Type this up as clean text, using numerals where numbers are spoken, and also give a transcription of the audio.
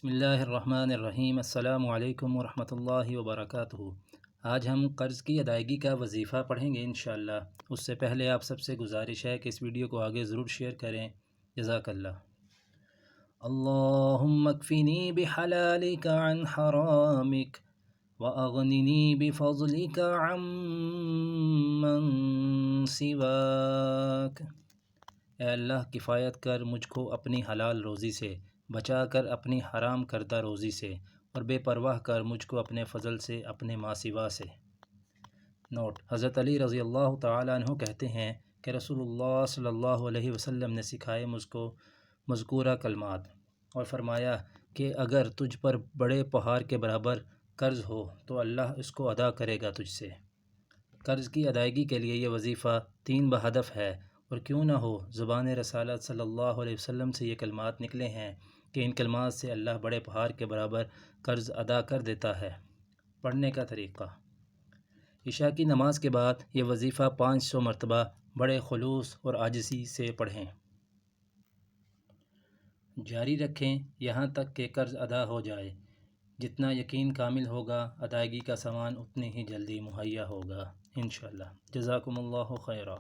بسم اللہ الرحمن الرحیم۔ السلام علیکم ورحمۃ اللہ وبرکاتہ۔ آج ہم قرض کی ادائیگی کا وظیفہ پڑھیں گے انشاءاللہ۔ اس سے پہلے آپ سب سے گزارش ہے کہ اس ویڈیو کو آگے ضرور شیئر کریں۔ جزاک اللہ۔ اللہم اکفنی بحلالک عن حرامک واغننی بفضلک عمن سواک۔ اے اللہ، کفایت کر مجھ کو اپنی حلال روزی سے، بچا کر اپنی حرام کردہ روزی سے، اور بے پرواہ کر مجھ کو اپنے فضل سے اپنے ما سوا سے۔ نوٹ: حضرت علی رضی اللہ تعالیٰ عنہ کہتے ہیں کہ رسول اللہ صلی اللہ علیہ وسلم نے سکھائے مجھ کو مذکورہ کلمات، اور فرمایا کہ اگر تجھ پر بڑے پہاڑ کے برابر قرض ہو تو اللہ اس کو ادا کرے گا تجھ سے۔ قرض کی ادائیگی کے لیے یہ وظیفہ 3 بہدف ہے، اور کیوں نہ ہو زبان رسالت صلی اللہ علیہ وسلم سے یہ کلمات نکلے ہیں کہ ان کلمات سے اللہ بڑے پہاڑ کے برابر قرض ادا کر دیتا ہے۔ پڑھنے کا طریقہ: عشاء کی نماز کے بعد یہ وظیفہ 500 مرتبہ بڑے خلوص اور عاجزی سے پڑھیں۔ جاری رکھیں یہاں تک کہ قرض ادا ہو جائے۔ جتنا یقین کامل ہوگا ادائیگی کا سامان اتنی ہی جلدی مہیا ہوگا انشاءاللہ۔ جزاکم اللہ خیرا۔